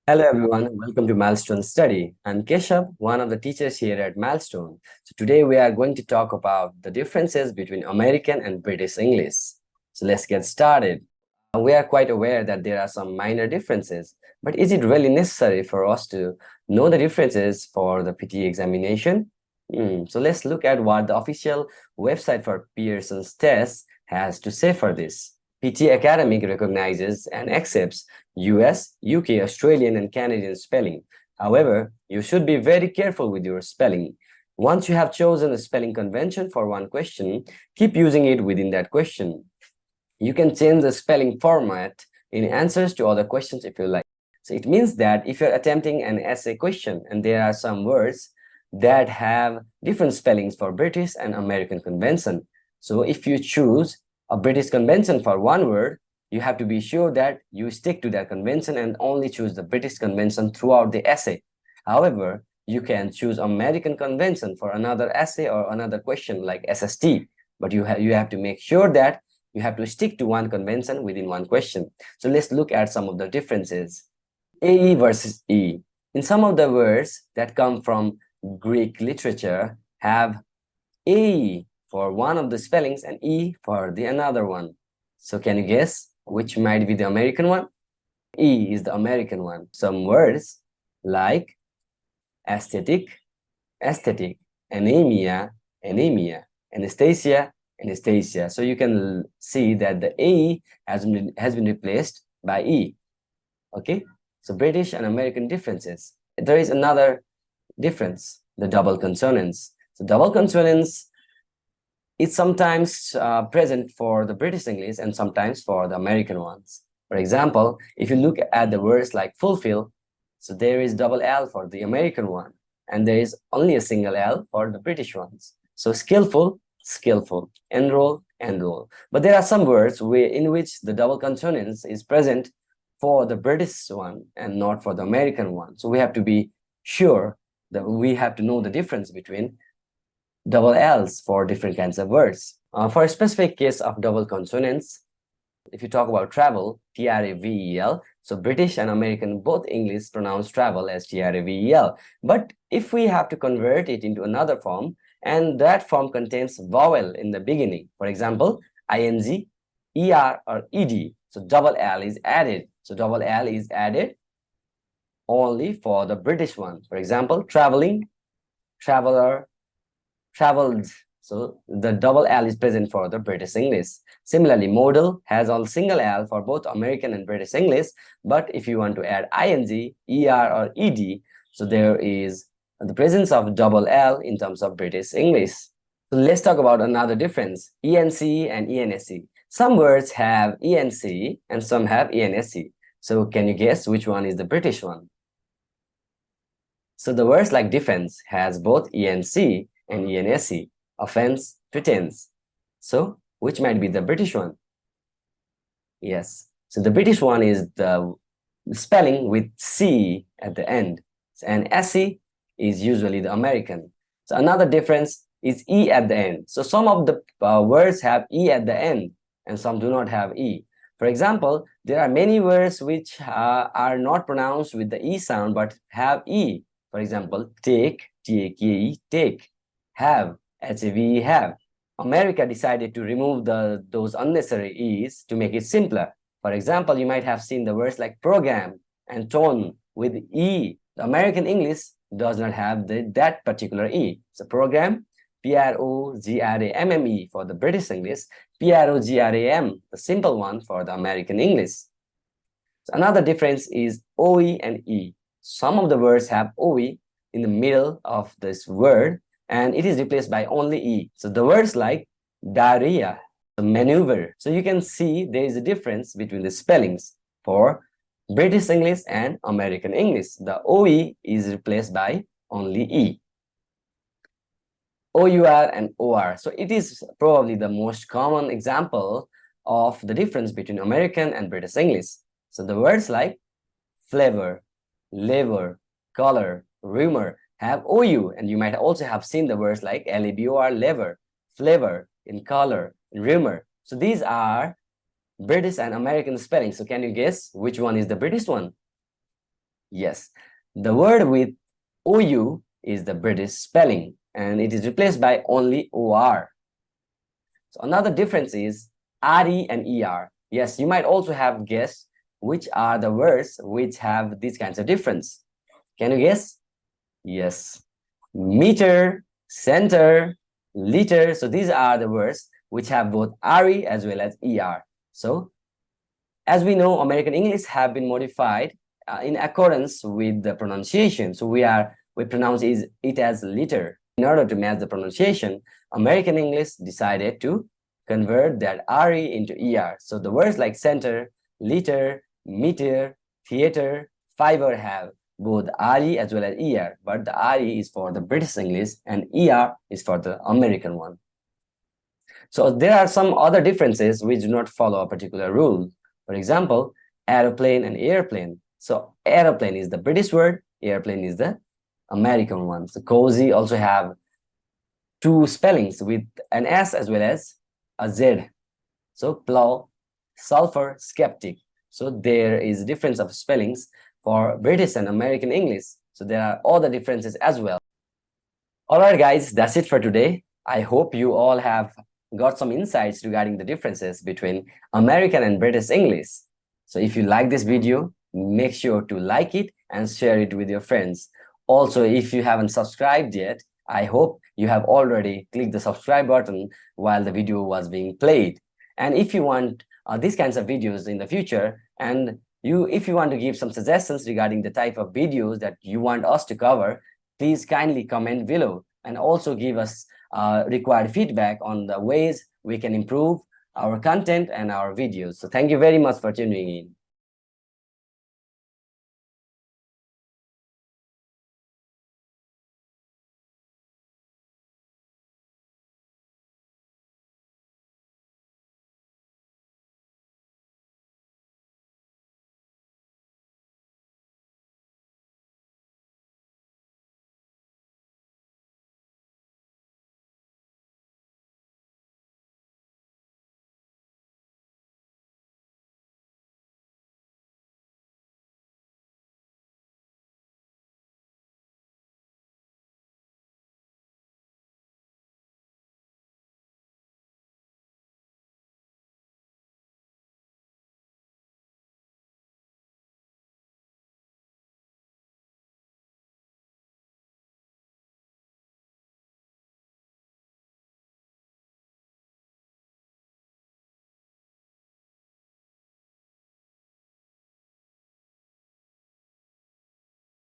Hello everyone, welcome to Milestone Study. I'm Keshav, one of the teachers here at Milestone. So today we are going to talk about the differences between American and British English. So let's get started. We are quite aware that there are some minor differences, but is it really necessary for us to know the differences for the PTE examination? So let's look at what the official website for Pearson's test has to say for this. PTE Academic recognizes and accepts US, UK, Australian, and Canadian spelling. However, you should be very careful with your spelling. Once you have chosen a spelling convention for one question, keep using it within that question. You can change the spelling format in answers to other questions if you like. So it means that if you're attempting an essay question and there are some words that have different spellings for British and American convention. So if you choose a British convention for one word, you have to be sure that you stick to that convention and only choose the British convention throughout the essay. However, you can choose American convention for another essay or another question like SST, but you have to make sure that you have to stick to one convention within one question. So let's look at some of the differences. AE versus E. In some of the words that come from Greek literature have AE for one of the spellings and E for the another one. So can you guess which might be the American one? E is the American one. Some words like aesthetic, aesthetic, anemia, anemia, anesthesia, anesthesia. So you can see that the A has been replaced by E. Okay, so British and American differences. There is another difference, the double consonants. So double consonants is sometimes present for the British English and sometimes for the American ones. For example, if you look at the words like fulfill, so there is double L for the American one, and there is only a single L for the British ones. So skillful, skillful, enroll, enroll. But there are some words in which the double consonants is present for the British one and not for the American one. So we have to be sure that we have to know the difference between double L's for different kinds of words. For a specific case of double consonants, if you talk about travel, T-R-A-V-E-L, so British and American both English pronounce travel as T-R-A-V-E-L. But if we have to convert it into another form, and that form contains vowel in the beginning, for example, ing, er, or ed, so double L is added. So double L is added only for the British one. For example, traveling, traveler, traveled. So the double L is present for the British English. Similarly, modal has all single L for both American and British English. But if you want to add ing, er, or ed, so there is the presence of double L in terms of British English. So let's talk about another difference, ENC and ENSC. Some words have ENC and some have ENSC. So can you guess which one is the British one? So the words like defense has both ENC and ENSC, offense, pretense. So which might be the British one? Yes. So the British one is the spelling with C at the end, and SC is usually the American. So another difference is E at the end. So some of the words have E at the end and some do not have E. For example, there are many words which are not pronounced with the E sound but have E. For example, take, T-A-K-E, take, have, H-A-V-E, have. America decided to remove those unnecessary E's to make it simpler. For example, you might have seen the words like program and tone with E. The American English does not have that particular E. So program, P-R-O-G-R-A-M-M-E for the British English, P-R-O-G-R-A-M, the simple one for the American English. So another difference is OE and E. Some of the words have OE in the middle of this word, and it is replaced by only E. So the words like diarrhea, maneuver. So you can see there is a difference between the spellings for British English and American English. The OE is replaced by only E. OUR and OR. So it is probably the most common example of the difference between American and British English. So the words like flavor, labor, color, rumor have OU, and you might also have seen the words like LABOR, lever, flavor, in color, in rumor. So these are British and American spelling. So can you guess which one is the British one? Yes, the word with OU is the British spelling, and it is replaced by only OR. So another difference is RE and ER. Yes, you might also have guessed which are the words which have these kinds of difference. Can you guess? Yes. Meter, center, liter. So these are the words which have both RE as well as ER. So as we know, American English have been modified in accordance with the pronunciation. So we pronounce it as liter. In order to match the pronunciation, American English decided to convert that RE into ER. So the words like center, liter, meter, theater, fiber have both RE as well as ER, but the RE is for the British English and ER is for the American one. So there are some other differences which do not follow a particular rule. For example, aeroplane and airplane. So aeroplane is the British word, airplane is the American one. So cozy also have two spellings with an S as well as a Z. So plow, sulfur, skeptic. So there is difference of spellings for British and American English. So there are other differences as well. All right, guys, that's it for today. I hope you all have got some insights regarding the differences between American and British English. So if you like this video, make sure to like it and share it with your friends. Also, if you haven't subscribed yet, I hope you have already clicked the subscribe button while the video was being played. And if you want these kinds of videos in the future, and if you want to give some suggestions regarding the type of videos that you want us to cover, please kindly comment below and also give us required feedback on the ways we can improve our content and our videos. So thank you very much for tuning in.